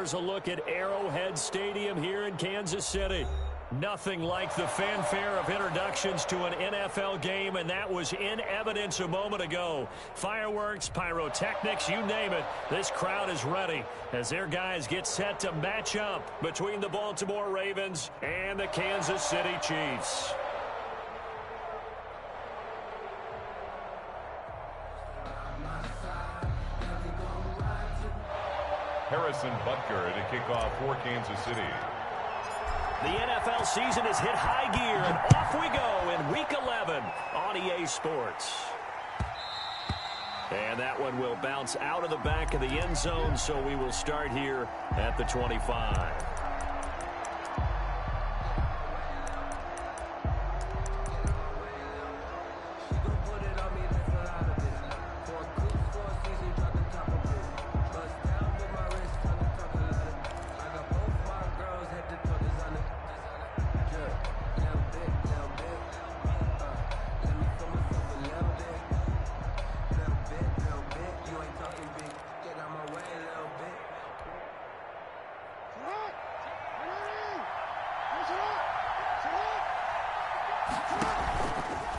here's a look at Arrowhead Stadium here in Kansas City. Nothing like the fanfare of introductions to an NFL game, and that was in evidence a moment ago. Fireworks, pyrotechnics, you name it. This crowd is ready as their guys get set to match up between the Baltimore Ravens and the Kansas City Chiefs. Harrison Butker to kick off for Kansas City. The NFL season has hit high gear, and off we go in Week 11 on EA Sports. And that one will bounce out of the back of the end zone, so we will start here at the 25.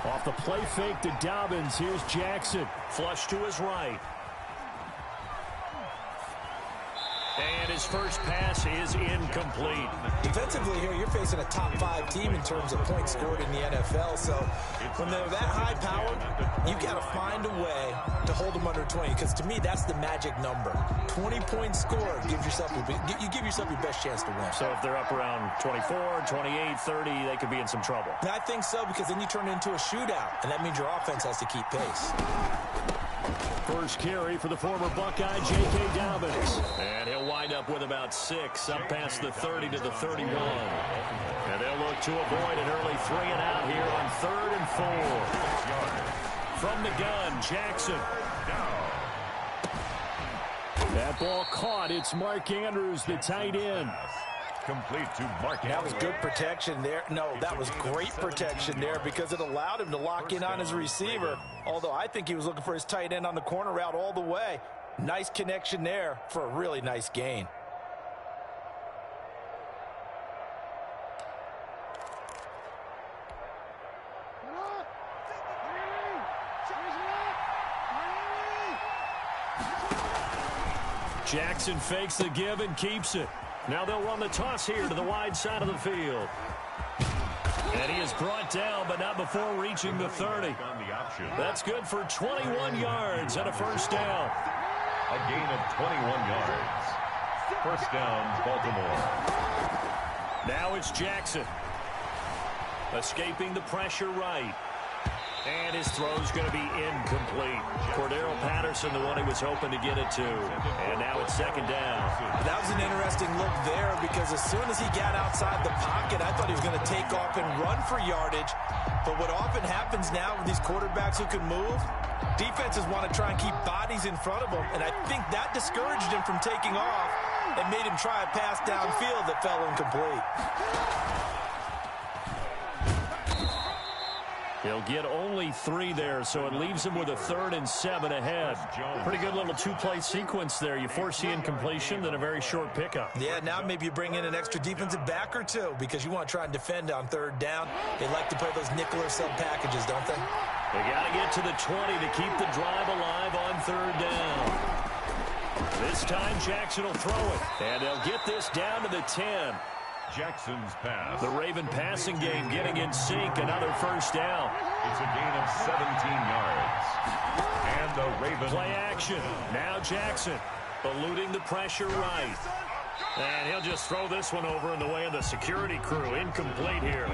Off the play fake to Dobbins. Here's Jackson. Flush to his right. And his first pass is incomplete. Defensively here, you're facing a top-5 team in terms of points scored in the NFL. So when they're that high-powered, you got to find a way to hold them under 20. Because to me, that's the magic number. 20 points scored gives yourself you give yourself your best chance to win. So if they're up around 24, 28, 30, they could be in some trouble. And I think so, because then you turn it into a shootout, and that means your offense has to keep pace. First carry for the former Buckeye, J.K. Dobbins. And he'll wind up with about 6, up past the 30 to the 31. And they'll look to avoid an early 3-and-out here on 3rd and 4. From the gun, Jackson. That ball caught. It's Mark Andrews, the tight end. Complete to Mark Andrews. That was good protection there. No, that was great protection there because it allowed him to lock in on his receiver. Although I think he was looking for his tight end on the corner route all the way. Nice connection there for a really nice gain. Jackson fakes the give and keeps it. Now they'll run the toss here to the wide side of the field. And he is brought down, but not before reaching the 30. That's good for 21 yards and a first down. A gain of 21 yards. First down, Baltimore. Now it's Jackson. Escaping the pressure right. And his throw's going to be incomplete. Cordero Patterson, the one he was hoping to get it to. And now it's second down. That was an interesting look there because as soon as he got outside the pocket, I thought he was going to take off and run for yardage. But what often happens now with these quarterbacks who can move, defenses want to try and keep bodies in front of them. And I think that discouraged him from taking off and made him try a pass downfield that fell incomplete. He'll get only 3 there, so it leaves him with a 3rd and 7 ahead. Pretty good little 2-play sequence there. You force the incompletion, then a very short pickup. Yeah, now maybe you bring in an extra defensive back or 2 because you want to try and defend on 3rd down. They like to play those nickel or sub packages, don't they? They got to get to the 20 to keep the drive alive on 3rd down. This time Jackson will throw it, and they'll get this down to the 10. Jackson's pass. The Raven passing game getting in sync. Another first down. It's a gain of 17 yards. And the Ravens. Play action. Now Jackson eluding the pressure right. And he'll just throw this one over in the way of the security crew. Incomplete here.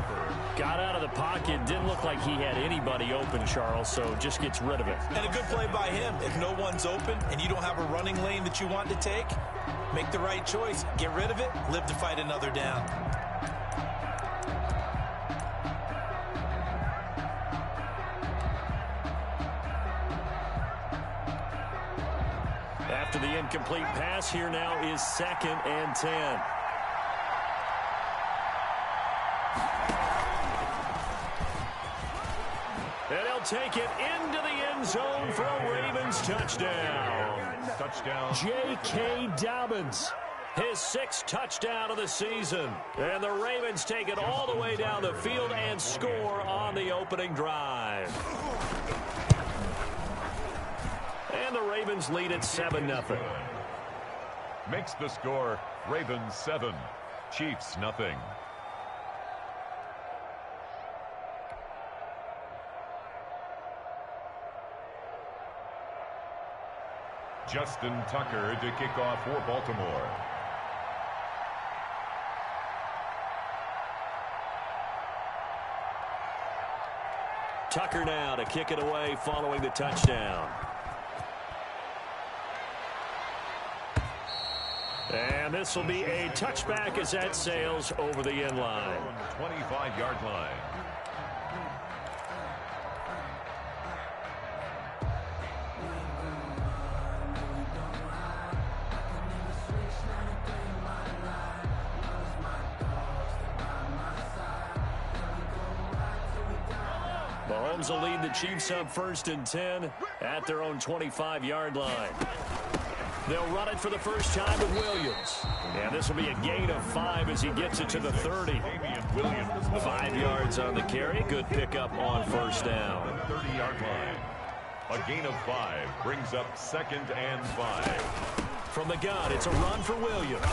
Got out of the pocket. Didn't look like he had anybody open, Charles, so just gets rid of it. And a good play by him. If no one's open and you don't have a running lane that you want to take, make the right choice. Get rid of it. Live to fight another down. After the incomplete pass, here now is 2nd and 10. And he'll take it into the end zone for a Ravens touchdown. Touchdown. J.K. Dobbins. His 6th touchdown of the season. And the Ravens take it all the way down the field and score on the opening drive. And the Ravens lead at 7-0. Makes the score Ravens 7, Chiefs nothing. Justin Tucker to kick off for Baltimore. Tucker now to kick it away following the touchdown. And this will be a touchback as that sails over the end line. 25-yard line. Mahomes will lead the Chiefs up 1st and 10 at their own 25-yard line. They'll run it for the first time with Williams. And this will be a gain of 5 as he gets it to the 30. 5 yards on the carry. Good pickup on 1st down. 30-yard line. A gain of 5 brings up 2nd and 5. From the gun, it's a run for Williams.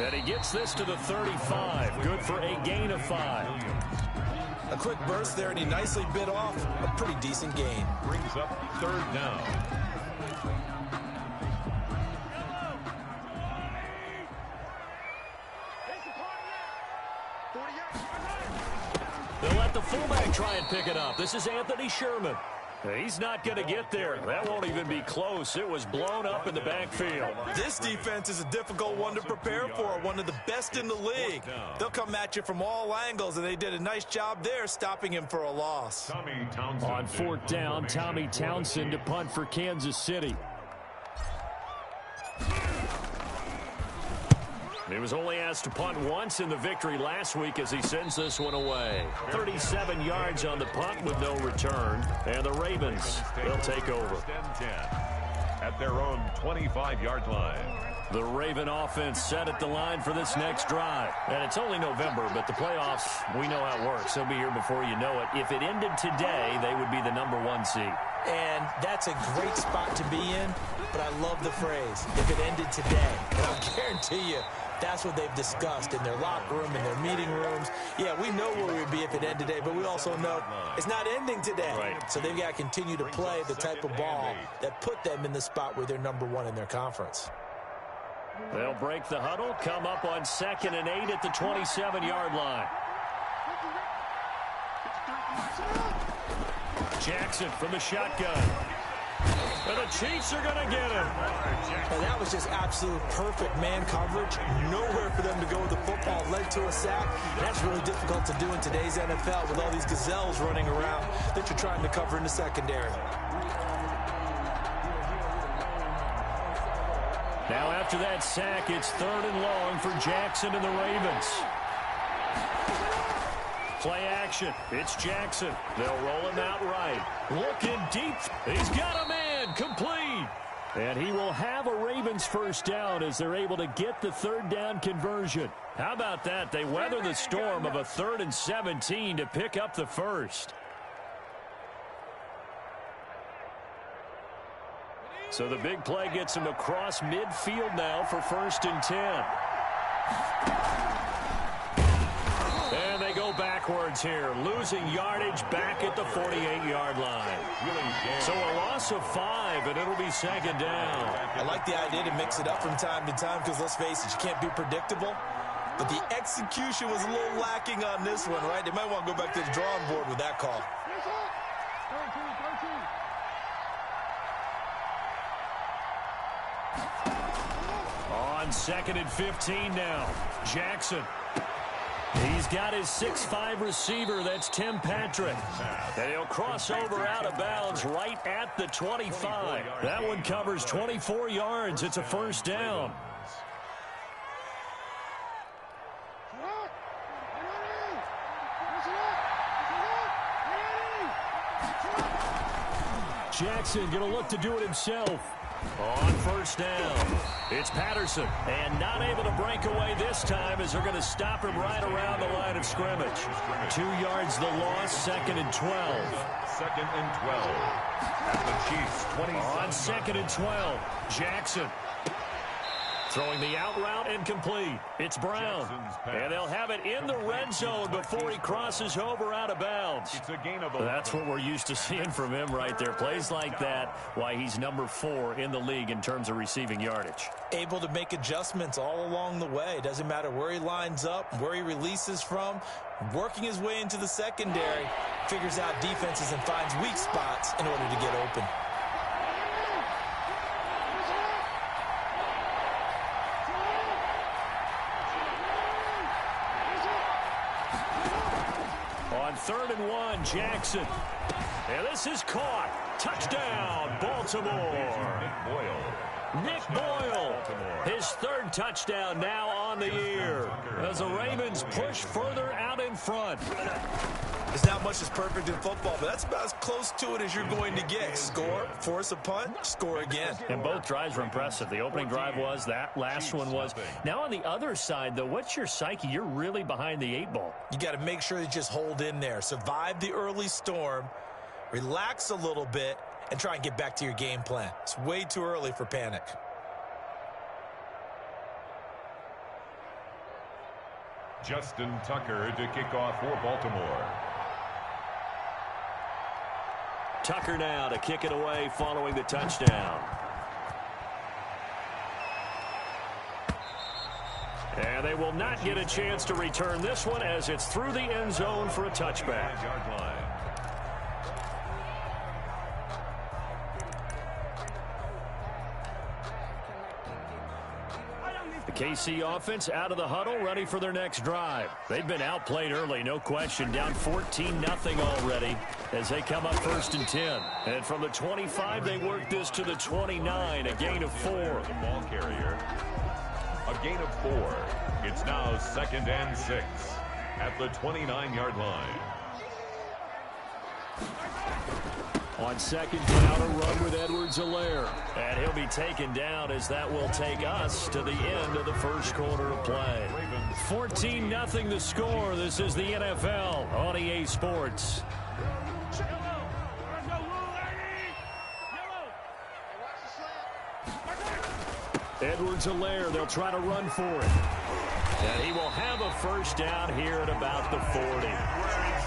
And he gets this to the 35. Good for a gain of 5. A quick burst there, and he nicely bit off a pretty decent gain. Brings up 3rd down. They'll let the fullback try and pick it up. This is Anthony Sherman. He's not going to get there. That won't even be close. It was blown up in the backfield. This defense is a difficult one to prepare for, one of the best in the league. They'll come at you from all angles, and they did a nice job there stopping him for a loss. On 4th down, Tommy Townsend to punt for Kansas City. He was only asked to punt once in the victory last week as he sends this one away. 37 yards on the punt with no return. And the Ravens, they'll take over. At their own 25-yard line. The Raven offense set at the line for this next drive. And it's only November, but the playoffs, we know how it works. They'll be here before you know it. If it ended today, they would be the #1 seed. And that's a great spot to be in, but I love the phrase, if it ended today. And I'll guarantee you, that's what they've discussed in their locker room, in their meeting rooms. Yeah, we know where we would be if it ended today, but we also know it's not ending today. Right. So they've got to continue to play the type of ball that put them in the spot where they're #1 in their conference. They'll break the huddle, come up on 2nd and 8 at the 27-yard line. Jackson from the shotgun. And the Chiefs are going to get him. And that was just absolute perfect man coverage. Nowhere for them to go with the football. Led to a sack. That's really difficult to do in today's NFL with all these gazelles running around that you're trying to cover in the secondary. Now after that sack, it's 3rd and long for Jackson and the Ravens. Play action. It's Jackson. They'll roll him out right. Looking deep. He's got a man. Complete. And he will have a Ravens 1st down as they're able to get the 3rd down conversion. How about that? They weather the storm of a 3rd and 17 to pick up the 1st. So the big play gets him across midfield now for 1st and 10. And they go backwards here, losing yardage back at the 48-yard line. So a loss of 5, and it'll be 2nd down. I like the idea to mix it up from time to time because, let's face it, you can't be predictable. But the execution was a little lacking on this one, right? They might want to go back to the drawing board with that call. On 2nd and 15 now, Jackson. He's got his 6'5" receiver. That's Tim Patrick. And he'll cross over out of bounds right at the 25. That one covers 24 yards. It's a 1st down. Jackson going to look to do it himself. On first down, it's Patterson. And not able to break away this time as they're going to stop him right around the line of scrimmage. 2 yards the loss, 2nd and 12. 2nd and 12. At the Chiefs, 20. On 2nd and 12, Jackson. Throwing the out route incomplete. It's Brown. And they'll have it in the red zone before he crosses over out of bounds. It's a gain of That's what we're used to seeing from him right there. Plays like that, why he's number 4 in the league in terms of receiving yardage. Able to make adjustments all along the way. Doesn't matter where he lines up, where he releases from. Working his way into the secondary. Figures out defenses and finds weak spots in order to get open. On 3rd and 1, Jackson. And this is caught. Touchdown, Baltimore. Nick Boyle, his 3rd touchdown now on the year as the Ravens push further out in front. There's not much that's perfect in football, but that's about as close to it as you're going to get. Score, force a punt, score again. And both drives were impressive. The opening drive was, that last one was. Now on the other side, though, what's your psyche? You're really behind the 8 ball. You got to make sure you just hold in there. Survive the early storm, relax a little bit, and try and get back to your game plan. It's way too early for panic. Justin Tucker to kick off for Baltimore. Tucker now to kick it away following the touchdown. And they will not get a chance to return this one as it's through the end zone for a touchback. Yard line. KC offense out of the huddle, ready for their next drive. They've been outplayed early, no question. Down 14-0 already as they come up 1st and 10. And from the 25, they work this to the 29, a gain of 4. The ball carrier. A gain of 4. It's now 2nd and 6 at the 29-yard line. On 2nd down, a run with Edwards-Helaire. And he'll be taken down as that will take us to the end of the 1st quarter of play. 14-0 the score. This is the NFL on EA Sports. Edwards-Helaire, they'll try to run for it. And he will have a 1st down here at about the 40.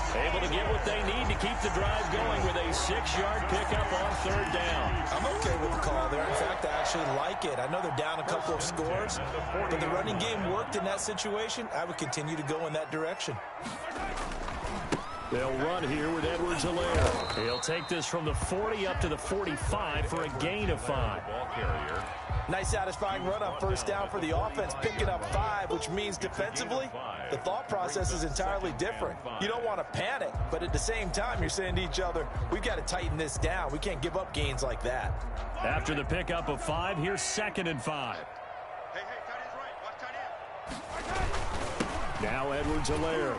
Able to get what they need to keep the drive going with a 6-yard pickup on 3rd down. I'm okay with the call there. In fact, I actually like it. I know they're down a couple of scores, but the running game worked in that situation. I would continue to go in that direction. They'll run here with Edwards-Helaire. He'll take this from the 40 up to the 45 for a gain of 5. Ball carrier. Nice satisfying run on 1st down for the offense, picking up 5, which means defensively, the thought process is entirely different. You don't want to panic, but at the same time, you're saying to each other, we've got to tighten this down. We can't give up gains like that. After the pickup of 5, here's 2nd and 5. Hey, tight end's right. Watch tight end. Now Edwards-Helaire.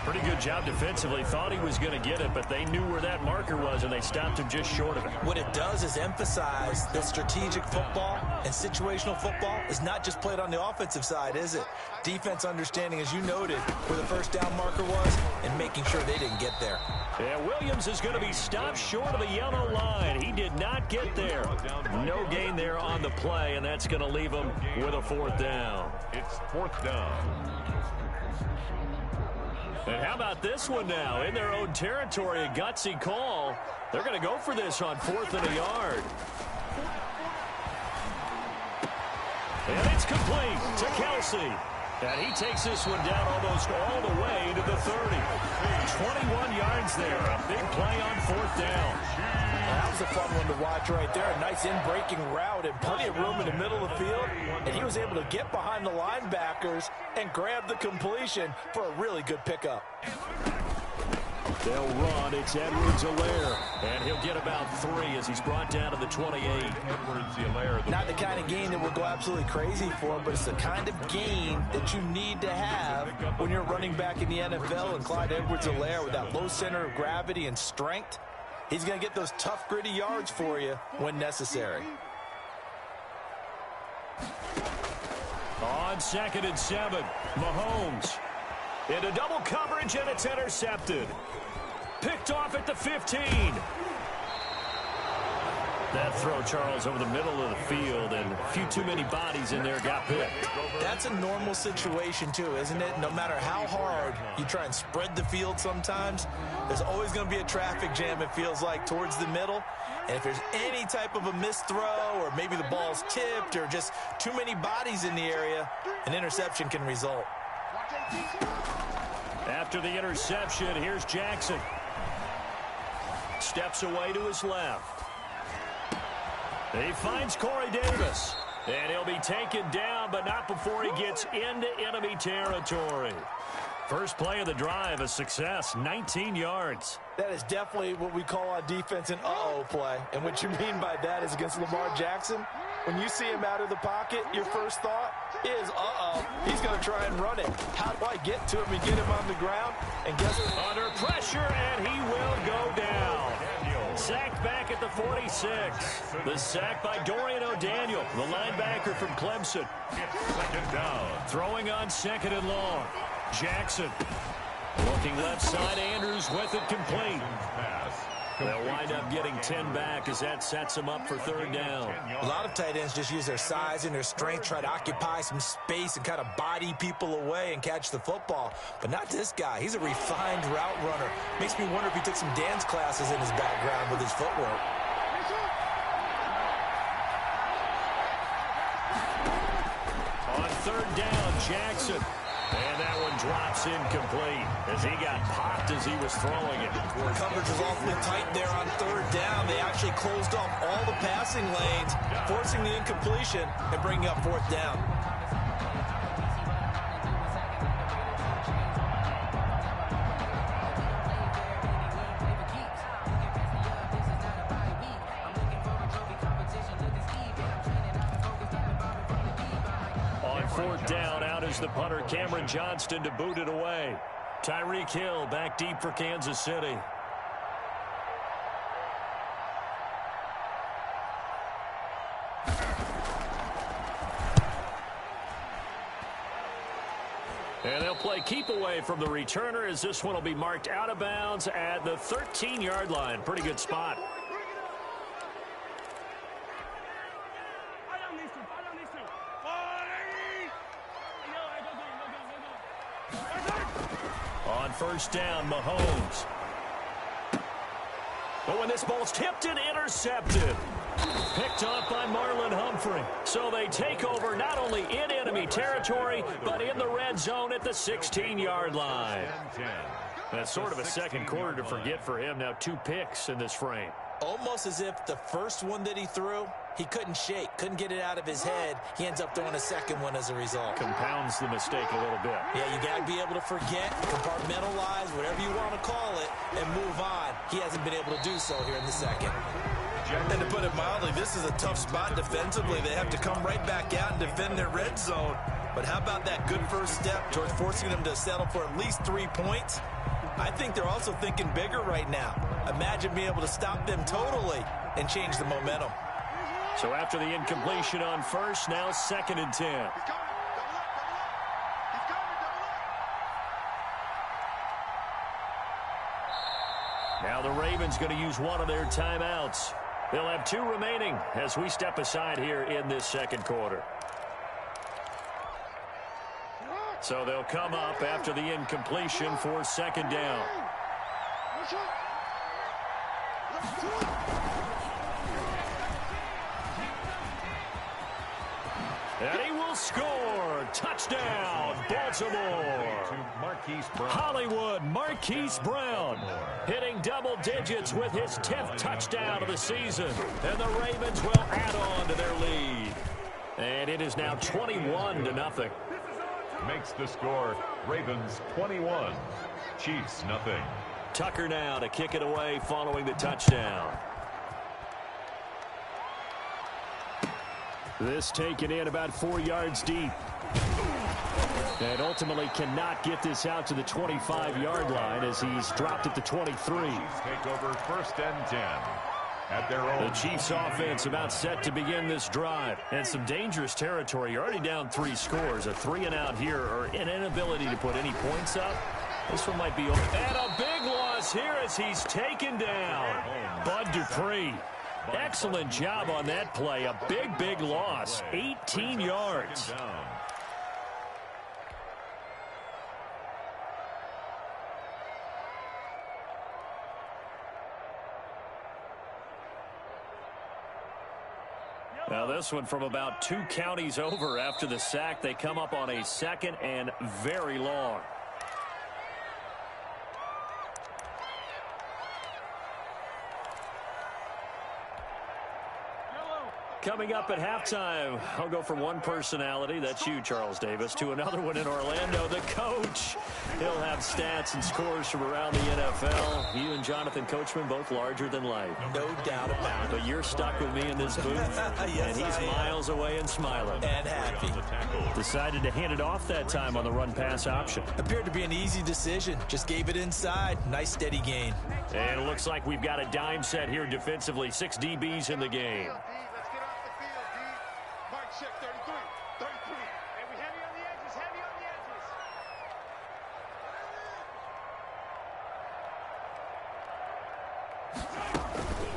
Pretty good job defensively. Thought he was going to get it, but they knew where that marker was, and they stopped him just short of it. What it does is emphasize that strategic football and situational football is not just played on the offensive side, is it? Defense understanding, as you noted, where the 1st down marker was and making sure they didn't get there. Yeah, Williams is going to be stopped short of the yellow line. He did not get there. No gain there on the play, and that's going to leave him with a 4th down. It's 4th down. And how about this one now? In their own territory, a gutsy call. They're going to go for this on 4th and a yard. And it's complete to Kelsey. And he takes this one down almost all the way to the 30. 21 yards there. A big play on 4th down. That was a fun one to watch right there. A nice in-breaking route and plenty of room in the middle of the field. And he was able to get behind the linebackers and grab the completion for a really good pickup. They'll run. It's Edwards-Helaire. And he'll get about 3 as he's brought down to the 28. Edwards-Helaire. Not the kind of gain that we'll go absolutely crazy for, but it's the kind of gain that you need to have when you're running back in the NFL. And Clyde Edwards-Helaire with that low center of gravity and strength, He's going to get those tough, gritty yards for you when necessary. On 2nd and 7, Mahomes into double coverage, and it's intercepted. Picked off at the 15. That throw, Charles, over the middle of the field, and a few too many bodies in there got picked. That's a normal situation, too, isn't it? No matter how hard you try and spread the field sometimes, there's always going to be a traffic jam, it feels like, towards the middle. And if there's any type of a missed throw, or maybe the ball's tipped, or just too many bodies in the area, an interception can result. After the interception, here's Jackson. Steps away to his left. He finds Corey Davis. And he'll be taken down, but not before he gets into enemy territory. First play of the drive, a success, 19 yards. That is definitely what we call on defense an uh-oh play. And what you mean by that is against Lamar Jackson, when you see him out of the pocket, your first thought is, uh-oh, he's going to try and run it. How do I get to him and get him on the ground? And guess what? Under pressure, and he will go down. Sacked back at the 46. The sack by Dorian O'Daniel, the linebacker from Clemson. Second down. Throwing on 2nd and long. Jackson. Looking left side, Andrews with it complete. They'll wind up getting 10 back as that sets them up for 3rd down. A lot of tight ends just use their size and their strength, try to occupy some space and kind of body people away and catch the football. But not this guy. He's a refined route runner. Makes me wonder if he took some dance classes in his background with his footwork. On 3rd down, Jackson. And that one drops incomplete as he got popped as he was throwing it. Coverage was awfully tight there on 3rd down. They actually closed off all the passing lanes, forcing the incompletion and bringing up 4th down. On 4th down, out is the punter, Cameron Johnston, to boot it away. Tyreek Hill back deep for Kansas City. And they'll play keep away from the returner as this one will be marked out of bounds at the 13-yard line. Pretty good spot. On 1st down, Mahomes. But when this ball's tipped and intercepted. Picked off by Marlon Humphrey. So they take over not only in enemy territory, but in the red zone at the 16-yard line. That's sort of a second quarter to forget for him. Now 2 picks in this frame. Almost as if the first one that he threw, he couldn't shake, couldn't get it out of his head. He ends up throwing a second one as a result. Compounds the mistake a little bit. Yeah, you got to be able to forget, compartmentalize, whatever you want to call it, and move on. He hasn't been able to do so here in the second. And to put it mildly, this is a tough spot defensively. They have to come right back out and defend their red zone. But how about that good first step towards forcing them to settle for at least 3 points? I think they're also thinking bigger right now. Imagine being able to stop them totally and change the momentum. So after the incompletion on 1st, now 2nd and 10. Now the Ravens going to use one of their timeouts. They'll have 2 remaining as we step aside here in this second quarter. So they'll come up after the incompletion for 2nd down. And he will score. Touchdown, Baltimore. Hollywood Marquise Brown hitting double digits with his 10th touchdown of the season. And the Ravens will add on to their lead. And it is now 21-0. Makes the score Ravens 21, Chiefs nothing. Tucker now to kick it away following the touchdown. This taken in about 4 yards deep. And ultimately cannot get this out to the 25-yard line as he's dropped at the 23. Chiefs take over 1st and 10 at their own. The Chiefs offense about set to begin this drive. And some dangerous territory. You're already down 3 scores. A 3-and-out here or an inability to put any points up. This one might be over. And a big loss here as he's taken down. Bud Dupree. Excellent job on that play. A big loss. 18 yards. Now this one from about 2 counties over after the sack. They come up on a 2nd and very long. Coming up at halftime, I'll go from one personality, that's you, Charles Davis, to another one in Orlando, the coach. He'll have stats and scores from around the NFL. You and Jonathan Coachman, both larger than life. No doubt about it. But you're stuck with me in this booth, yes, and he's miles away and smiling. And happy. Decided to hand it off that time on the run-pass option. Appeared to be an easy decision. Just gave it inside. Nice steady gain. And it looks like we've got a dime set here defensively. 6 DBs in the game. Check 33, 33. And we heavy on the edges, heavy on the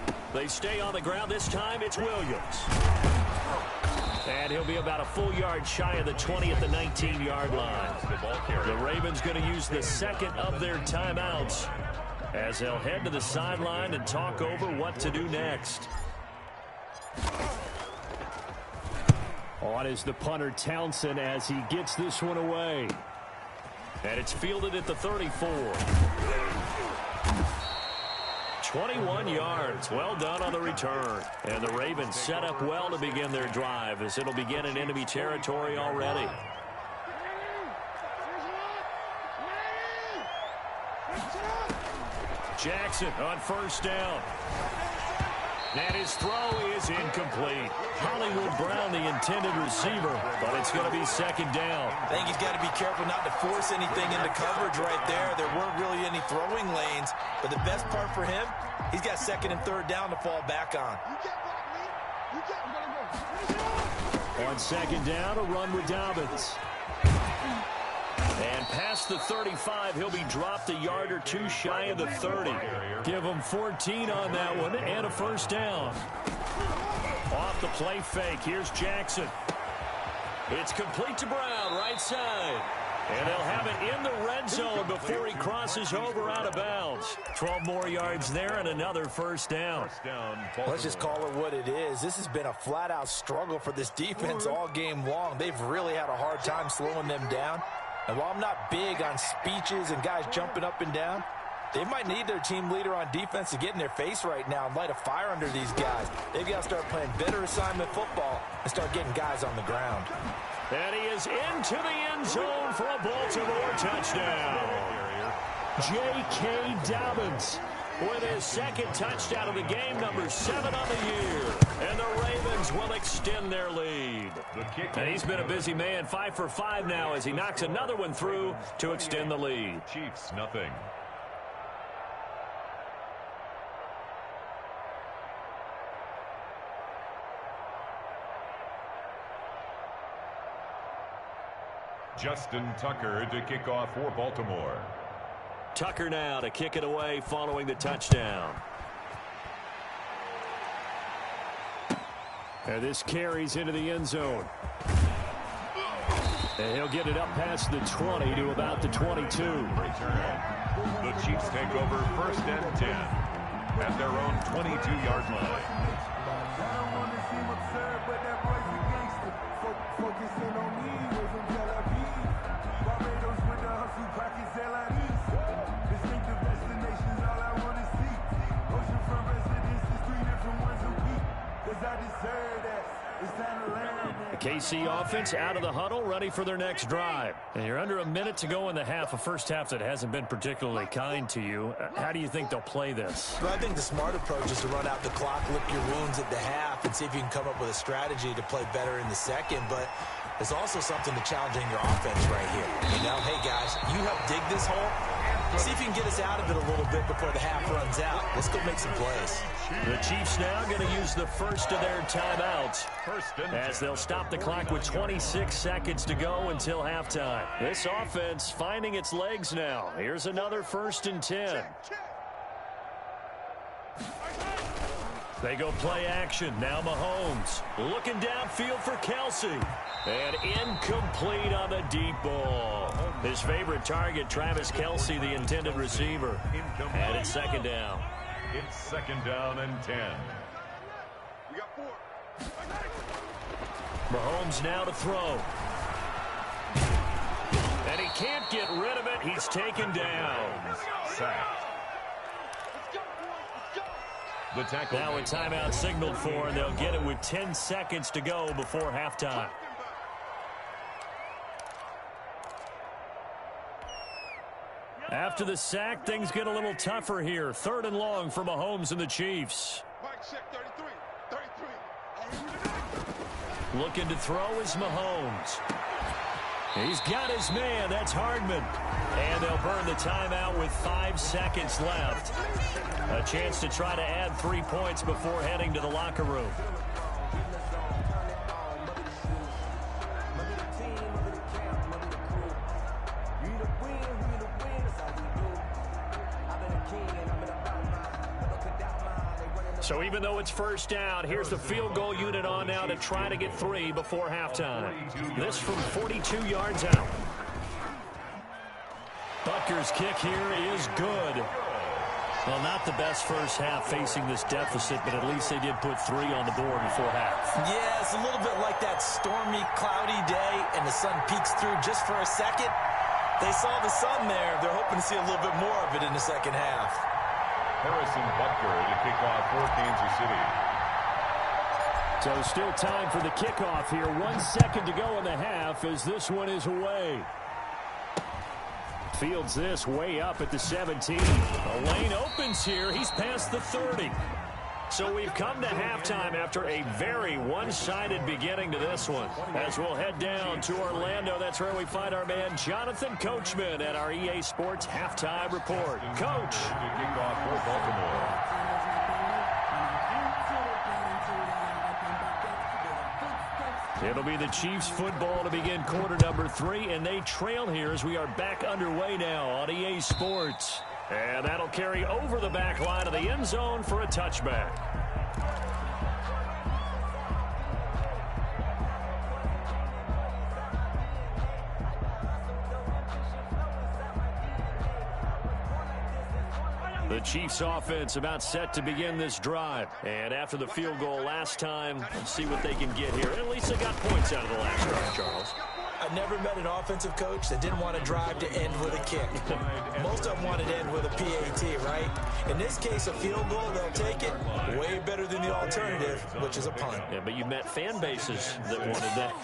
edges. They stay on the ground. This time it's Williams. And he'll be about a full yard shy of the 20 at the 19-yard line. The Ravens going to use the 2nd of their timeouts as they'll head to the sideline and talk over what to do next. On is the punter Townsend as he gets this one away. And it's fielded at the 34. 21 yards. Well done on the return. And the Ravens set up well to begin their drive as it'll begin in enemy territory already. Jackson on 1st down. And his throw is incomplete. Hollywood Brown, the intended receiver, but it's going to be 2nd down. I think he's got to be careful not to force anything into coverage right there. There weren't really any throwing lanes, but the best part for him, he's got 2nd and 3rd down to fall back on. On 2nd down, a run with Dobbins. And past the 35, he'll be dropped a yard or 2 shy of the 30. Give him 14 on that one and a 1st down. Off the play fake, here's Jackson. It's complete to Brown, right side. And they'll have it in the red zone before he crosses over out of bounds. 12 more yards there and another 1st down. Let's just call it what it is. This has been a flat-out struggle for this defense all game long. They've really had a hard time slowing them down. And while I'm not big on speeches and guys jumping up and down, they might need their team leader on defense to get in their face right now and light a fire under these guys. They've got to start playing better assignment football and start getting guys on the ground. And he is into the end zone for a Baltimore touchdown. J.K. Dobbins with his 2nd touchdown of the game, number 7 on the year. And the Ravens will extend their lead. And he's been a busy man, 5 for 5 now as he knocks another one through to extend the lead. Chiefs nothing. Justin Tucker to kick off for Baltimore. Tucker now to kick it away following the touchdown. And this carries into the end zone. And he'll get it up past the 20 to about the 22. Return. The Chiefs take over 1st and 10 at their own 22-yard line. KC offense out of the huddle, ready for their next drive. And you're under a minute to go in the half, a first half that hasn't been particularly kind to you. How do you think they'll play this? Well, I think the smart approach is to run out the clock, lick your wounds at the half, and see if you can come up with a strategy to play better in the second. But there's also something to challenging your offense right here. You know, hey, guys, you help dig this hole. See if you can get us out of it a little bit before the half runs out. Let's go make some plays. The Chiefs now going to use the first of their timeouts as they'll stop the clock with 26 seconds to go until halftime. This offense finding its legs now. Here's another 1st and 10. They go play action. Now Mahomes looking downfield for Kelsey. And incomplete on the deep ball. His favorite target, Travis Kelsey, the intended receiver. And it's 2nd down. It's 2nd down and 10. We got 4. Mahomes now to throw. And he can't get rid of it. He's taken down. Sacked. The tackle. Now a timeout signaled for, and they'll get it with 10 seconds to go before halftime. After the sack, things get a little tougher here. 3rd and long for Mahomes and the Chiefs. Mike check 33. 33. Looking to throw is Mahomes. He's got his man. That's Hardman. And they'll burn the timeout with 5 seconds left. A chance to try to add 3 points before heading to the locker room. So even though it's 1st down, here's the field goal unit on now to try to get 3 before halftime. This from 42 yards out. Butker's kick here is good. Well, not the best first half facing this deficit, but at least they did put 3 on the board before half. Yeah, it's a little bit like that stormy, cloudy day, and the sun peeks through just for a second. They saw the sun there. They're hoping to see a little bit more of it in the second half. Harrison Butker to kick off for Kansas City. So still time for the kickoff here. 1 second to go in the half as this one is away. Fields this way up at the 17. The lane opens here. He's past the 30. So we've come to halftime after a very one-sided beginning to this one. As we'll head down to Orlando, that's where we find our man Jonathan Coachman at our EA Sports Halftime Report. Coach. Kick off for Baltimore. It'll be the Chiefs football to begin quarter number 3, and they trail here as we are back underway now on EA Sports. And that'll carry over the back line of the end zone for a touchback. The Chiefs offense about set to begin this drive. And after the field goal last time, let's see what they can get here. At least they got points out of the last drive, Charles. I've never met an offensive coach that didn't want to drive to end with a kick. Most of them wanted to end with a PAT, right? In this case, a field goal, they'll take it. Way better than the alternative, which is a punt. Yeah, but you met fan bases that wanted that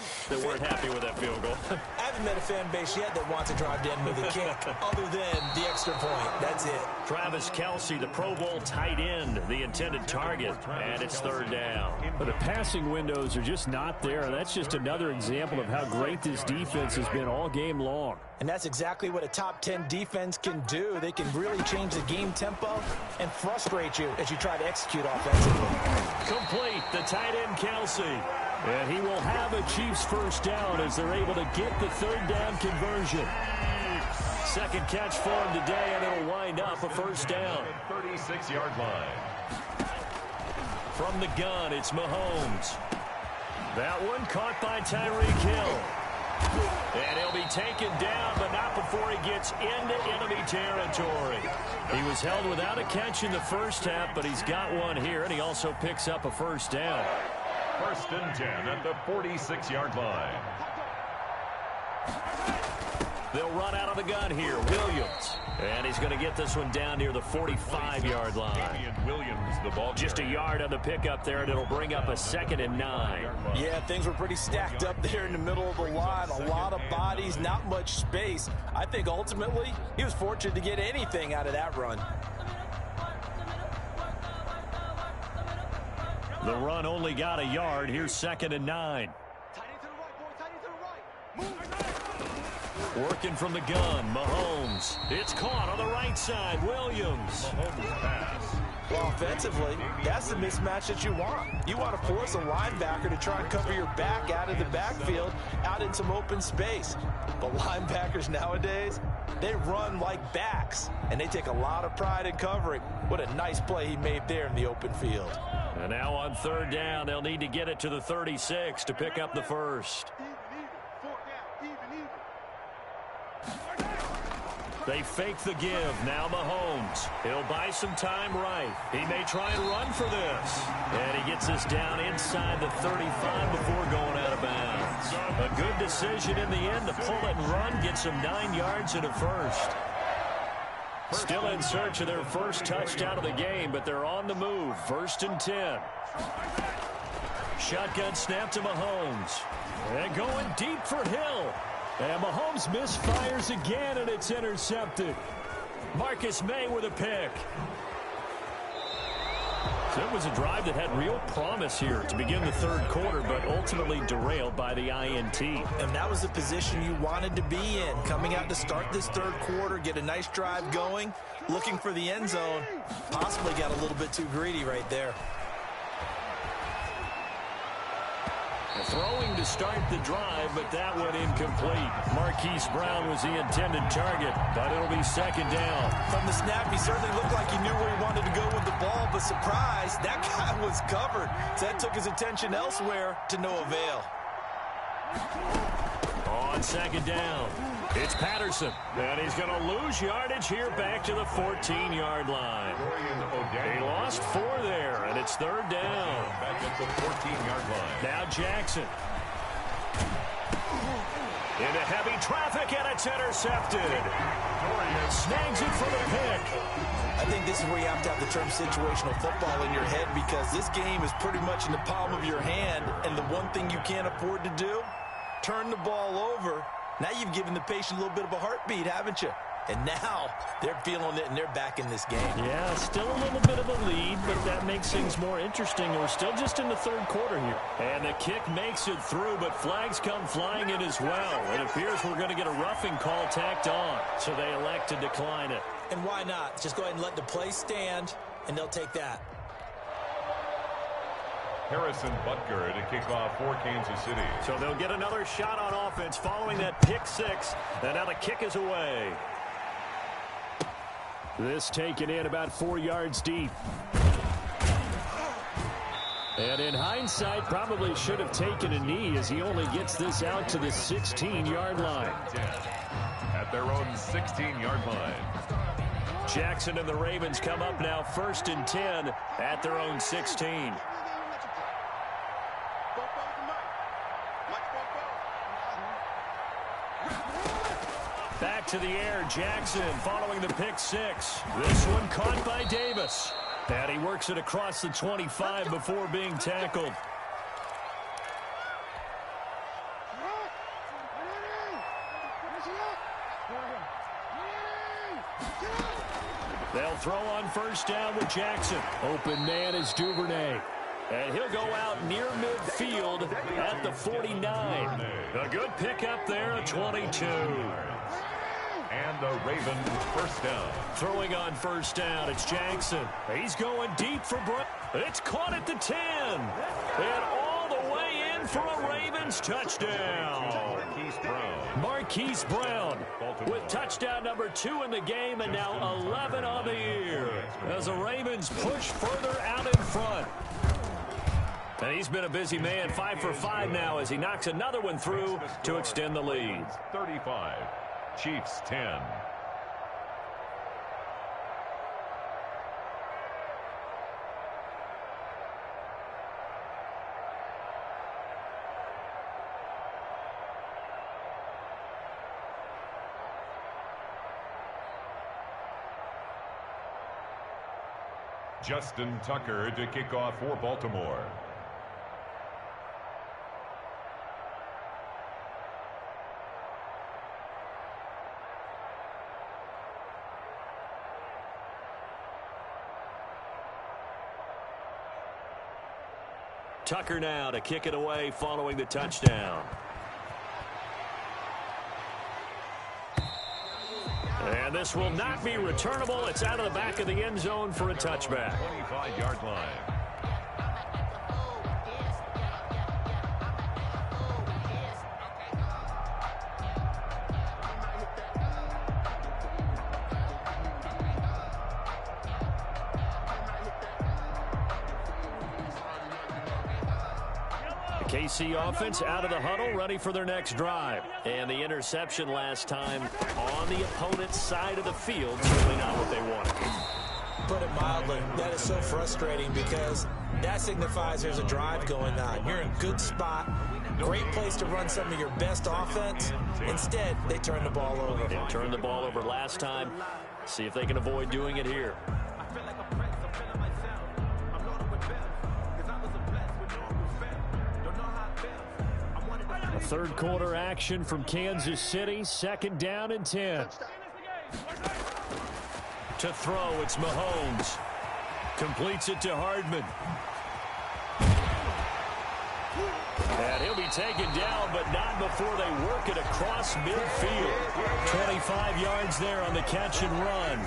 weren't happy with that field goal. I haven't met a fan base yet that wants to drive to end with a kick, other than the extra point. That's it. Travis Kelsey, the Pro Bowl tight end, the intended target, and it's 3rd down. But the passing windows are just not there. That's just another example of how great this defense has been all game long. And that's exactly what a top 10 defense can do. They can really change the game tempo and frustrate you as you try to execute offensively. Complete, the tight end Kelsey. And he will have a Chiefs 1st down as they're able to get the 3rd down conversion. 2nd catch for him today, and it'll wind up a 1st down. 36-yard line. From the gun, it's Mahomes. That one caught by Tyreek Hill. And he'll be taken down, but not before he gets into enemy territory. He was held without a catch in the first half, but he's got one here, and he also picks up a 1st down. 1st and 10 at the 46-yard line. They'll run out of the gun here. Williams. And he's going to get this one down near the 45-yard line. Williams, the ball Just a yard on the pickup there, and it'll bring up a 2nd and 9. Yeah, things were pretty stacked up there in the middle of the line. A lot of bodies, not much space. I think ultimately he was fortunate to get anything out of that run. The run only got a yard. Here's 2nd and 9. Working from the gun, Mahomes. It's caught on the right side, Williams. Mahomes pass. Well, offensively, that's the mismatch that you want. You want to force a linebacker to try and cover your back out of the backfield, out in some open space. But linebackers nowadays, they run like backs, and they take a lot of pride in covering. What a nice play he made there in the open field. And now on 3rd down, they'll need to get it to the 36 to pick up the first. They fake the give. Now Mahomes. He'll buy some time right. He may try and run for this. And he gets this down inside the 35 before going out of bounds. A good decision in the end to pull it and run. Get some 9 yards and a first. Still in search of their first touchdown of the game, but they're on the move. 1st and 10. Shotgun snap to Mahomes. And going deep for Hill. And Mahomes misfires again, and it's intercepted. Marcus May with a pick. So it was a drive that had real promise here to begin the 3rd quarter, but ultimately derailed by the INT. And that was the position you wanted to be in. Coming out to start this 3rd quarter, get a nice drive going, looking for the end zone. Possibly got a little bit too greedy right there. Throwing to start the drive, but that went incomplete. Marquise Brown was the intended target, but it'll be 2nd down. From the snap, he certainly looked like he knew where he wanted to go with the ball, but surprise, that guy was covered. So that took his attention elsewhere to no avail. On 2nd down, it's Patterson, and he's going to lose yardage here back to the 14-yard line. He lost 4 there, and it's 3rd down. Back at the 14-yard line. Now Jackson. Into heavy traffic, and it's intercepted. Snags it for the pick. I think this is where you have to have the term situational football in your head, because this game is pretty much in the palm of your hand, and the one thing you can't afford to do, turn the ball over. Now you've given the patient a little bit of a heartbeat, haven't you? And now they're feeling it, and they're back in this game. Yeah, still a little bit of a lead, but that makes things more interesting. We're still just in the 3rd quarter here. And the kick makes it through, but flags come flying in as well. It appears we're going to get a roughing call tacked on, so they elect to decline it. And why not? Just go ahead and let the play stand, and they'll take that. Harrison Butker to kick off for Kansas City. So they'll get another shot on offense following that pick 6, and now the kick is away. This taken in about 4 yards deep. And in hindsight, probably should have taken a knee, as he only gets this out to the 16-yard line. At their own 16-yard line. Jackson and the Ravens come up now 1st and 10 at their own 16. Back to the air, Jackson following the pick 6. This one caught by Davis. And he works it across the 25 before being tackled. They'll throw on 1st down with Jackson. Open man is Duvernay. And he'll go out near midfield at the 49. A good pickup there at 22. And the Ravens 1st down. Throwing on 1st down, it's Jackson. He's going deep for Brown. It's caught at the 10. And all the way in for a Ravens touchdown. Marquise Brown with touchdown number 2 in the game, and now 11 on the year as the Ravens push further out in front. And he's been a busy man, 5 for 5 now as he knocks another one through to extend the lead. 35, Chiefs 10. Justin Tucker to kick off for Baltimore. Tucker now to kick it away following the touchdown. And this will not be returnable. It's out of the back of the end zone for a touchback. 25-yard line. KC offense out of the huddle, ready for their next drive. And the interception last time on the opponent's side of the field, certainly not what they wanted. Put it mildly, that is so frustrating because that signifies there's a drive going on. You're in a good spot, great place to run some of your best offense. Instead, they turn the ball over. They turned the ball over last time. See if they can avoid doing it here. Third quarter action from Kansas City. Second down and 10. To throw, it's Mahomes. Completes it to Hardman. And he'll be taken down, but not before they work it across midfield. 25 yards there on the catch and run.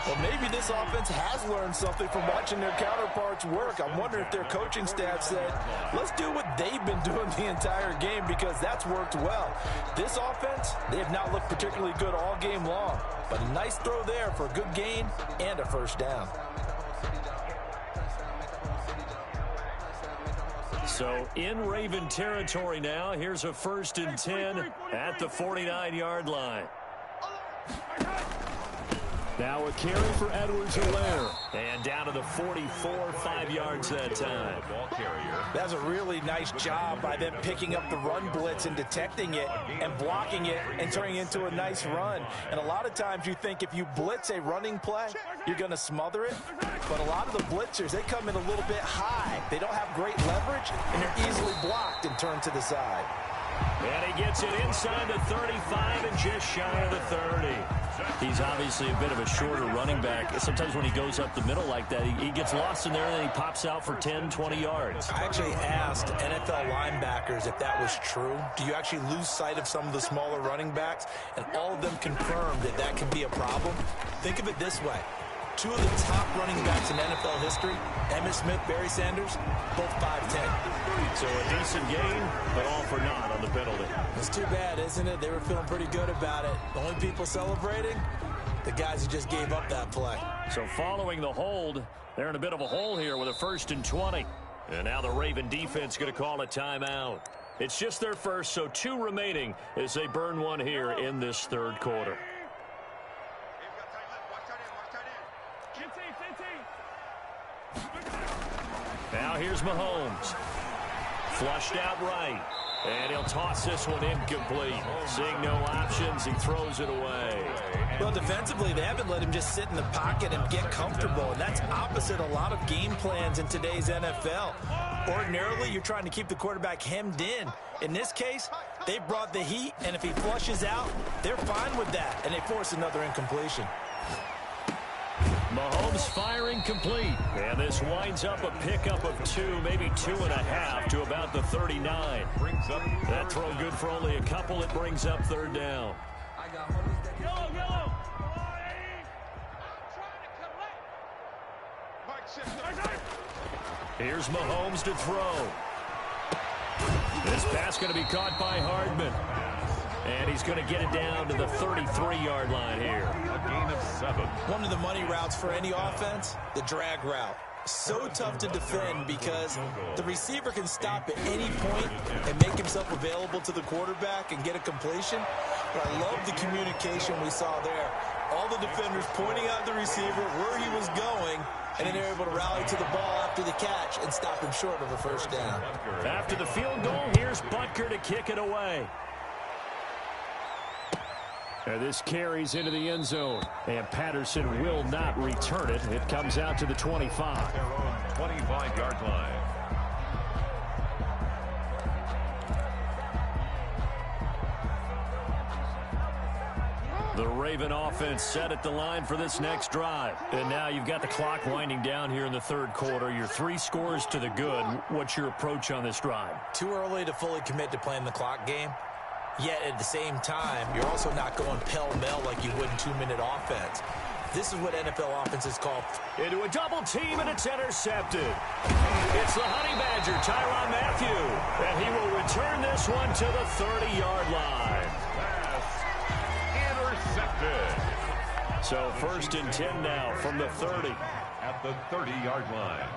Well, maybe this offense has learned something from watching their counterparts work. I wonder if their coaching staff said, let's do what they've been doing the entire game because that's worked well. This offense, they have not looked particularly good all game long. But a nice throw there for a good gain and a first down. So in Raven territory now, here's a 1st and 10 at the 49-yard line. Now a carry for Edwards-Helaire. And down to the 44, 5 yards that time. Ball carrier. That's a really nice job by them picking up the run blitz and detecting it and blocking it and turning it into a nice run. And a lot of times you think if you blitz a running play, you're going to smother it. But a lot of the blitzers, they come in a little bit high. They don't have great leverage, and they're easily blocked and turned to the side. And he gets it inside the 35 and just shy of the 30. He's obviously a bit of a shorter running back. Sometimes when he goes up the middle like that, he gets lost in there and then he pops out for 10, 20 yards. I actually asked NFL linebackers if that was true. Do you actually lose sight of some of the smaller running backs? And all of them confirmed that that can be a problem. Think of it this way. Two of the top running backs in NFL history, Emmitt Smith, Barry Sanders, both 5'10". So a decent gain, but all for naught on the penalty. It's too bad, isn't it? They were feeling pretty good about it. The only people celebrating, the guys who just gave up that play. So following the hold, they're in a bit of a hole here with a 1st and 20. And now the Raven defense going to call a timeout. It's just their first, so 2 remaining as they burn one here in this third quarter. Now here's Mahomes. Flushed out right. And he'll toss this one incomplete. Seeing no options, he throws it away. Well, defensively, they haven't let him just sit in the pocket and get comfortable. And that's opposite a lot of game plans in today's NFL. Ordinarily, you're trying to keep the quarterback hemmed in. In this case, they brought the heat, and if he flushes out, they're fine with that. And they force another incompletion. Mahomes firing complete. And this winds up a pickup of 2, maybe 2.5 to about the 39. Brings up that throw good for only a couple. It brings up 3rd down. Here's Mahomes to throw. This pass going to be caught by Hardman. And he's going to get it down to the 33-yard line here. A gain of 7. One of the money routes for any offense, the drag route. So tough to defend because the receiver can stop at any point and make himself available to the quarterback and get a completion. But I love the communication we saw there. All the defenders pointing out the receiver where he was going, and then they're able to rally to the ball after the catch and stop him short of a first down. After the field goal, here's Butker to kick it away. And this carries into the end zone. And Patterson will not return it. It comes out to the 25. Their own 25-yard line. The Raven offense set at the line for this next drive. And now you've got the clock winding down here in the third quarter. You're 3 scores to the good. What's your approach on this drive? Too early to fully commit to playing the clock game. Yet at the same time, you're also not going pell-mell like you would in 2-minute offense. This is what NFL offenses call. Into a double team, and it's intercepted. It's the Honey Badger, Tyrann Mathieu. And he will return this one to the 30-yard line. Intercepted. So 1st and 10 now from the 30. At the 30-yard line.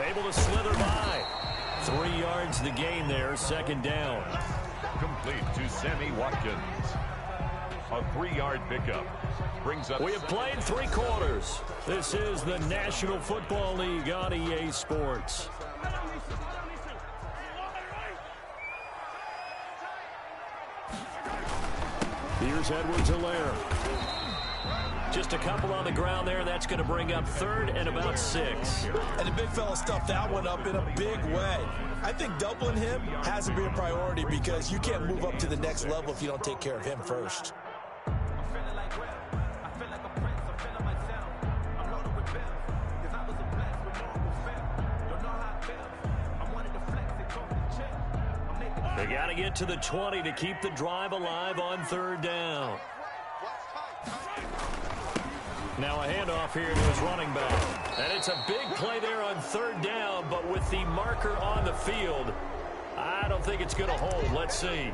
Able to slither by. 3 yards the gain there, 2nd down. Complete to Sammy Watkins. A 3-yard pickup. Brings up. We have played 3 quarters. This is the National Football League on EA Sports. Here's Edwards-Helaire. Just a couple on the ground there. That's going to bring up 3rd and about 6. And the big fella stuffed that one up in a big way. I think doubling him has to be a priority because you can't move up to the next level if you don't take care of him first. They got to get to the 20 to keep the drive alive on 3rd down. Now a handoff here to his running back. And it's a big play there on 3rd down, but with the marker on the field, I don't think it's going to hold. Let's see.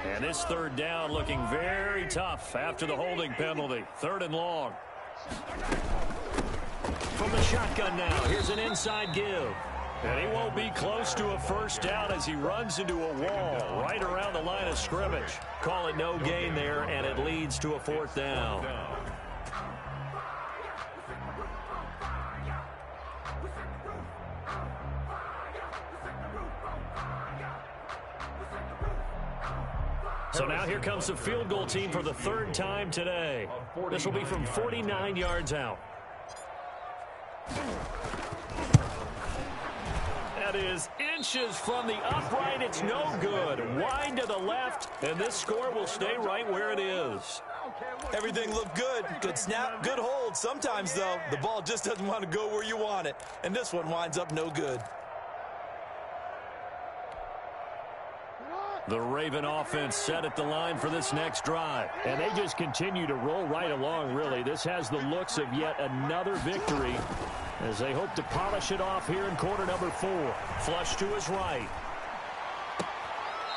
And this 3rd down looking very tough after the holding penalty. 3rd and long. From the shotgun now, here's an inside give. And he won't be close to a 1st down as he runs into a wall right around the line of scrimmage. Call it no gain there, and it leads to a 4th down. So now here comes the field goal team for the 3rd time today. This will be from 49 yards out. That is inches from the upright. It's no good. Wide to the left, and this score will stay right where it is. Everything looked good. Good snap, good hold. Sometimes, though, the ball just doesn't want to go where you want it. And this one winds up no good. The Raven offense set at the line for this next drive. And they just continue to roll right along, really. This has the looks of yet another victory as they hope to polish it off here in quarter number 4. Flush to his right.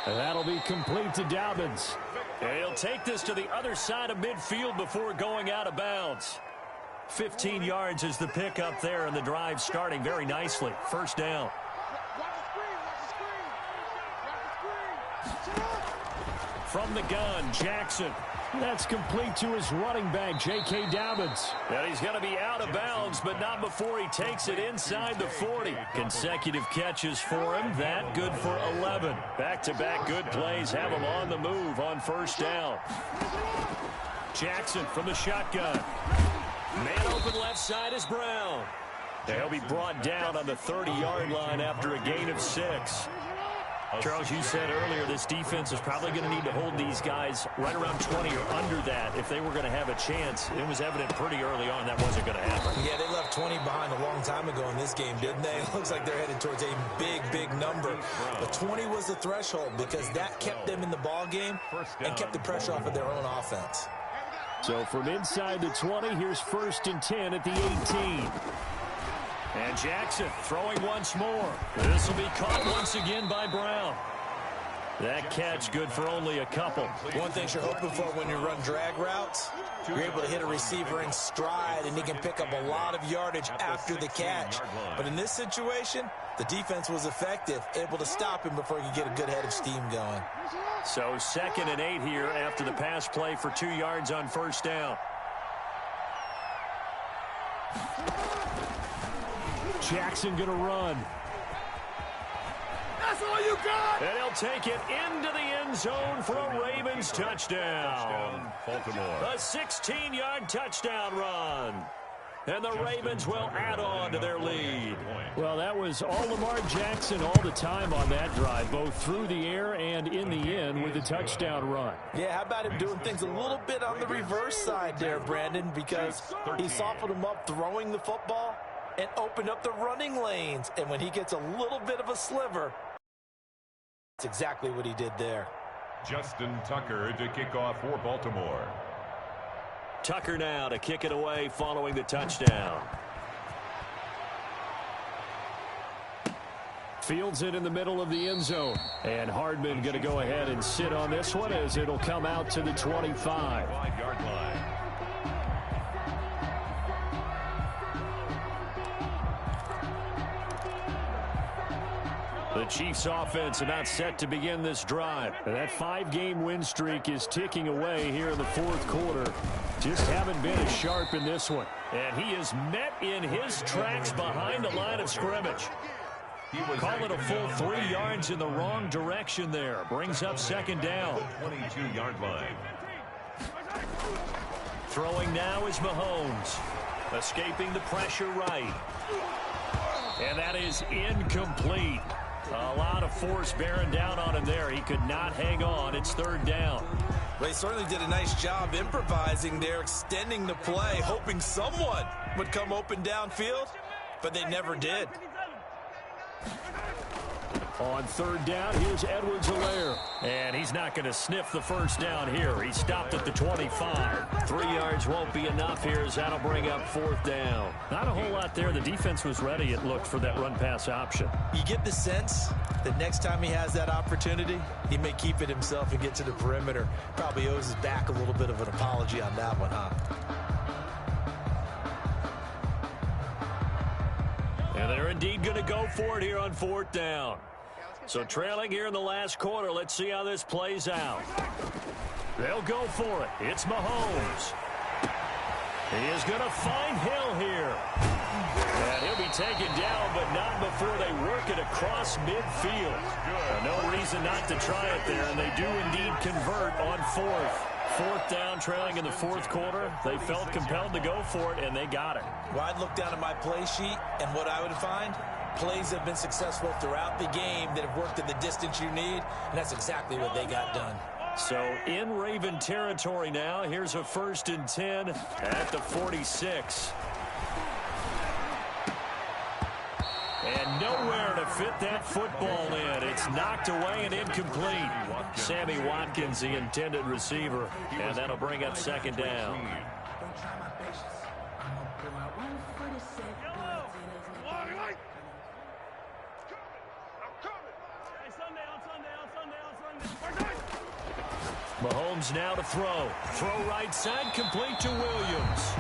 And that'll be complete to Dobbins. And he'll take this to the other side of midfield before going out of bounds. 15 yards is the pickup there, and the drive starting very nicely. 1st down. From the gun, Jackson. That's complete to his running back, J.K. Dobbins. And he's going to be out of bounds, but not before he takes it inside the 40. Consecutive catches for him. That good for 11. Back-to-back good plays have him on the move on 1st down. Jackson from the shotgun. Man open left side is Brown. They'll be brought down on the 30-yard line after a gain of 6. Charles, you said earlier this defense is probably going to need to hold these guys right around 20 or under that if they were going to have a chance. It was evident pretty early on that wasn't going to happen. Yeah, they left 20 behind a long time ago in this game, didn't they? It looks like they're headed towards a big, big number. But 20 was the threshold because that kept them in the ball game and kept the pressure off of their own offense. So from inside the 20, here's 1st and 10 at the 18. And Jackson throwing once more. This will be caught once again by Brown. That catch good for only a couple. One thing you're hoping for when you run drag routes, you're able to hit a receiver in stride, and he can pick up a lot of yardage after the catch. But in this situation, the defense was effective, able to stop him before he could get a good head of steam going. So 2nd and 8 here after the pass play for 2 yards on 1st down. Jackson going to run. That's all you got? And he'll take it into the end zone for a Ravens touchdown. Baltimore. A 16-yard touchdown run. And the Ravens will add on to their lead. Well, that was all Lamar Jackson all the time on that drive, both through the air and in the end with the touchdown run. Yeah, how about him doing things a little bit on the reverse side there, Brandon, because he softened him up throwing the football and opened up the running lanes. And when he gets a little bit of a sliver, that's exactly what he did there. Justin Tucker to kick off for Baltimore. Tucker now to kick it away following the touchdown. Fields it in the middle of the end zone. And Hardman going to go ahead and sit on this one as it'll come out to the 25. 5-yard line. The Chiefs offense about set to begin this drive. And that 5-game win streak is ticking away here in the fourth quarter. Just haven't been as sharp in this one. And he is met in his tracks behind the line of scrimmage. Call it a full 3 yards in the wrong direction there. Brings up second down. 22-yard line. Throwing now is Mahomes. Escaping the pressure right. And that is incomplete. A lot of force bearing down on him there. He could not hang on. It's third down. They certainly did a nice job improvising there, extending the play, hoping someone would come open downfield, but they never did. On third down, here's Edwards-Helaire. And he's not going to sniff the first down here. He stopped at the 25. 3 yards won't be enough here as that'll bring up fourth down. Not a whole lot there. The defense was ready, it looked, for that run-pass option. You get the sense that next time he has that opportunity, he may keep it himself and get to the perimeter. Probably owes his back a little bit of an apology on that one, huh? And they're indeed going to go for it here on fourth down. So trailing here in the last quarter, let's see how this plays out. They'll go for it. It's Mahomes. He is going to find Hill here. And he'll be taken down, but not before they work it across midfield. No reason not to try it there, and they do indeed convert on fourth. Fourth down, trailing in the fourth quarter. They felt compelled to go for it, and they got it. Well, I'd look down at my play sheet, and what I would find, plays have been successful throughout the game that have worked in the distance you need, and that's exactly what they got done. So in Raven territory now, here's a 1st and 10 at the 46. And nowhere to fit that football in. It's knocked away and incomplete. Sammy Watkins, the intended receiver, and that'll bring up second down. Mahomes now to throw. Throw right side, complete to Williams.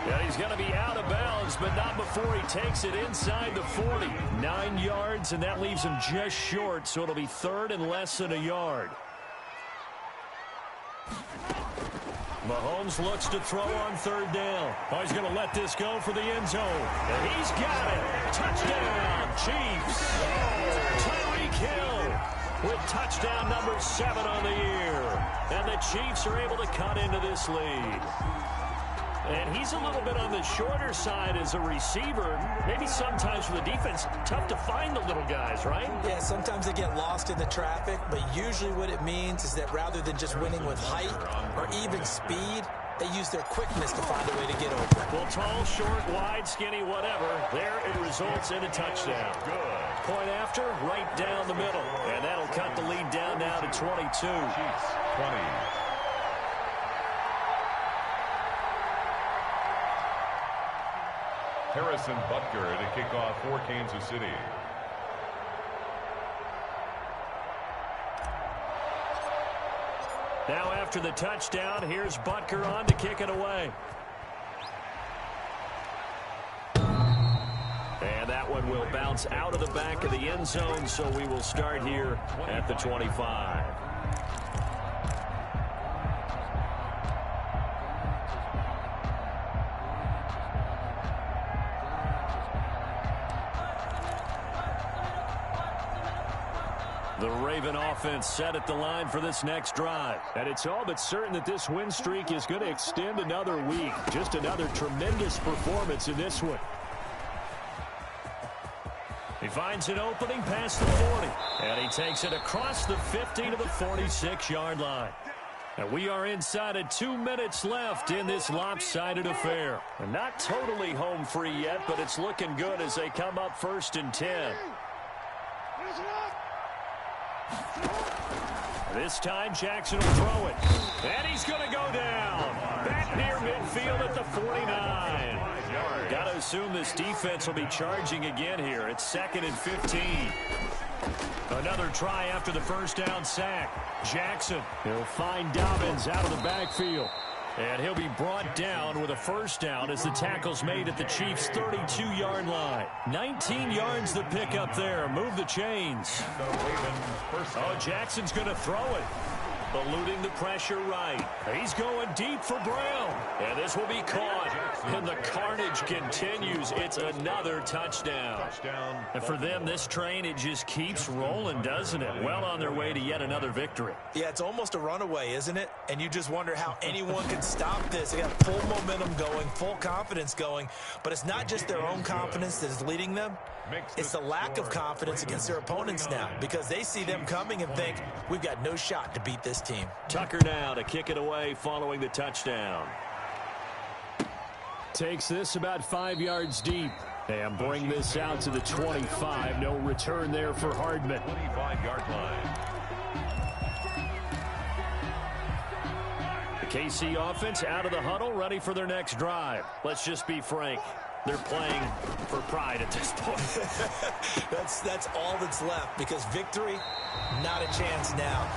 And he's going to be out of bounds, but not before he takes it inside the 40. 9 yards, and that leaves him just short, so it'll be third and less than a yard. Mahomes looks to throw on third down. Oh, he's going to let this go for the end zone. And he's got it. Touchdown, Chiefs. Tyreek Hill with touchdown number 7 on the year. And the Chiefs are able to cut into this lead. And he's a little bit on the shorter side as a receiver. Maybe sometimes for the defense, tough to find the little guys, right? Yeah, sometimes they get lost in the traffic, but usually what it means is that rather than just winning with height or even speed, they use their quickness to find a way to get open. Well, tall, short, wide, skinny, whatever, there it results in a touchdown. Good. Point after, right down the middle. And that'll cut the lead down now to 22. 20. Harrison Butker to kick off for Kansas City. Now after the touchdown, here's Butker on to kick it away. And that one will bounce out of the back of the end zone, so we will start here at the 25. The Raven offense set at the line for this next drive. And it's all but certain that this win streak is going to extend another week. Just another tremendous performance in this one. He finds an opening past the 40. And he takes it across the 50 to the 46-yard line. And we are inside of 2 minutes left in this lopsided affair. And not totally home free yet, but it's looking good as they come up 1st and 10. This time Jackson will throw it. And he's going to go down. Back near midfield at the 49. Got to assume this defense will be charging again here. It's 2nd and 15. Another try after the first down sack. Jackson, he'll find Dobbins out of the backfield. And he'll be brought down with a first down as the tackle's made at the Chiefs' 32-yard line. 19 yards the pickup there. Move the chains. Oh, Jackson's going to throw it. Eluding the pressure right. He's going deep for Brown. And this will be caught. And the carnage continues. It's another touchdown. And for them, this train, it just keeps rolling, doesn't it? Well on their way to yet another victory. Yeah, it's almost a runaway, isn't it? And you just wonder how anyone can stop this. They got full momentum going, full confidence going. But it's not just their own confidence that is leading them. It's the lack of confidence against their opponents now because they see them coming and think, we've got no shot to beat this team. Tucker now to kick it away following the touchdown. Takes this about 5 yards deep. And bring this out to the 25. No return there for Hardman. 25-yard line. The KC offense out of the huddle, ready for their next drive. Let's just be frank. They're playing for pride at this point. That's all that's left because victory, not a chance now.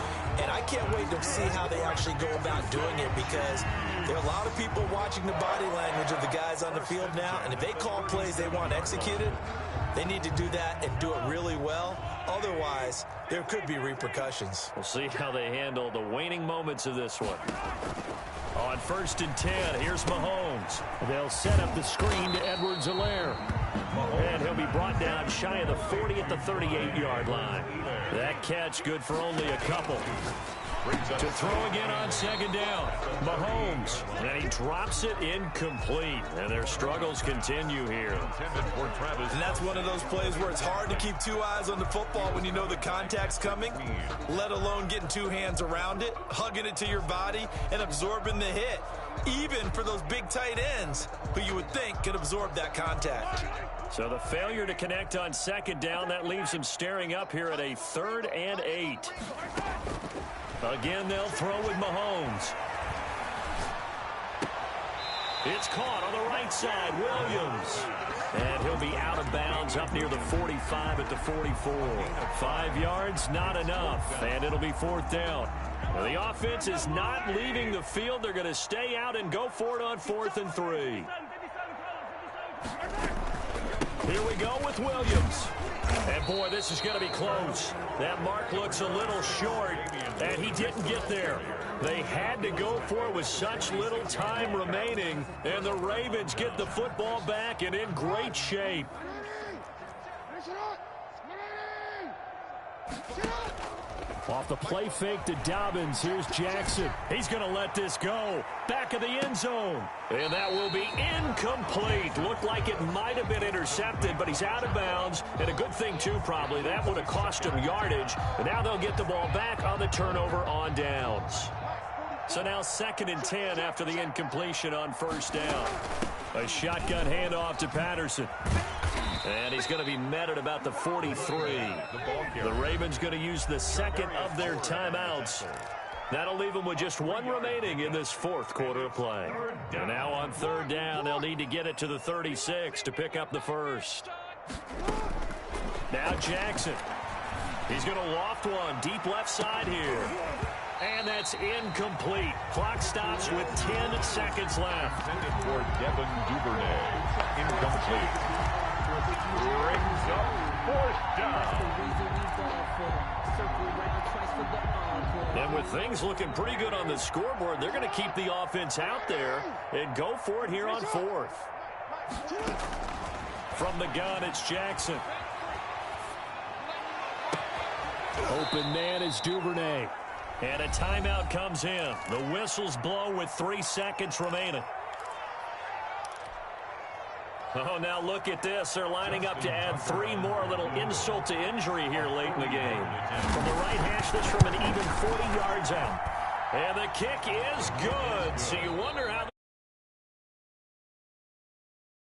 And I can't wait to see how they actually go about doing it because there are a lot of people watching the body language of the guys on the field now. And if they call plays they want executed, they need to do that and do it really well. Otherwise, there could be repercussions. We'll see how they handle the waning moments of this one. On 1st and 10, here's Mahomes. They'll set up the screen to Edwards-Helaire. And he'll be brought down shy of the 40 at the 38-yard line. That catch good for only a couple. To throw again on 2nd down. Mahomes. And he drops it incomplete. And their struggles continue here. And that's one of those plays where it's hard to keep 2 eyes on the football when you know the contact's coming, let alone getting 2 hands around it, hugging it to your body, and absorbing the hit. Even for those big tight ends who you would think could absorb that contact. So the failure to connect on 2nd down, that leaves him staring up here at a 3rd and 8. Again, they'll throw with Mahomes. It's caught on the right side, Williams. And he'll be out of bounds up near the 45 at the 44. 5 yards, not enough, and it'll be 4th down. Well, the offense is not leaving the field. They're going to stay out and go for it on 4th and 3. Here we go with Williams. And, boy, this is going to be close. That mark looks a little short, and he didn't get there. They had to go for it with such little time remaining, and the Ravens get the football back and in great shape. Off the play fake to Dobbins, here's Jackson. He's going to let this go. Back of the end zone. And that will be incomplete. Looked like it might have been intercepted, but he's out of bounds. And a good thing, too, probably. That would have cost him yardage. And now they'll get the ball back on the turnover on downs. So now 2nd and 10 after the incompletion on 1st down. A shotgun handoff to Patterson. And he's going to be met at about the 43. The Ravens going to use the 2nd of their timeouts. That'll leave them with just 1 remaining in this 4th quarter of play. And now on 3rd down, they'll need to get it to the 36 to pick up the 1st. Now Jackson. He's going to loft one deep left side here. And that's incomplete. Clock stops with 10 seconds left. Intended for Devin Duvernay. Incomplete. Brings up 4th down. And with things looking pretty good on the scoreboard, they're going to keep the offense out there and go for it here on 4th. From the gun, it's Jackson. Open man is Duvernay. And a timeout comes in. The whistles blow with 3 seconds remaining. Oh, now look at this. They're lining up to add 3 more, a little insult to injury here late in the game. From the right hash, this from an even 40 yards out. And the kick is good. So you wonder how...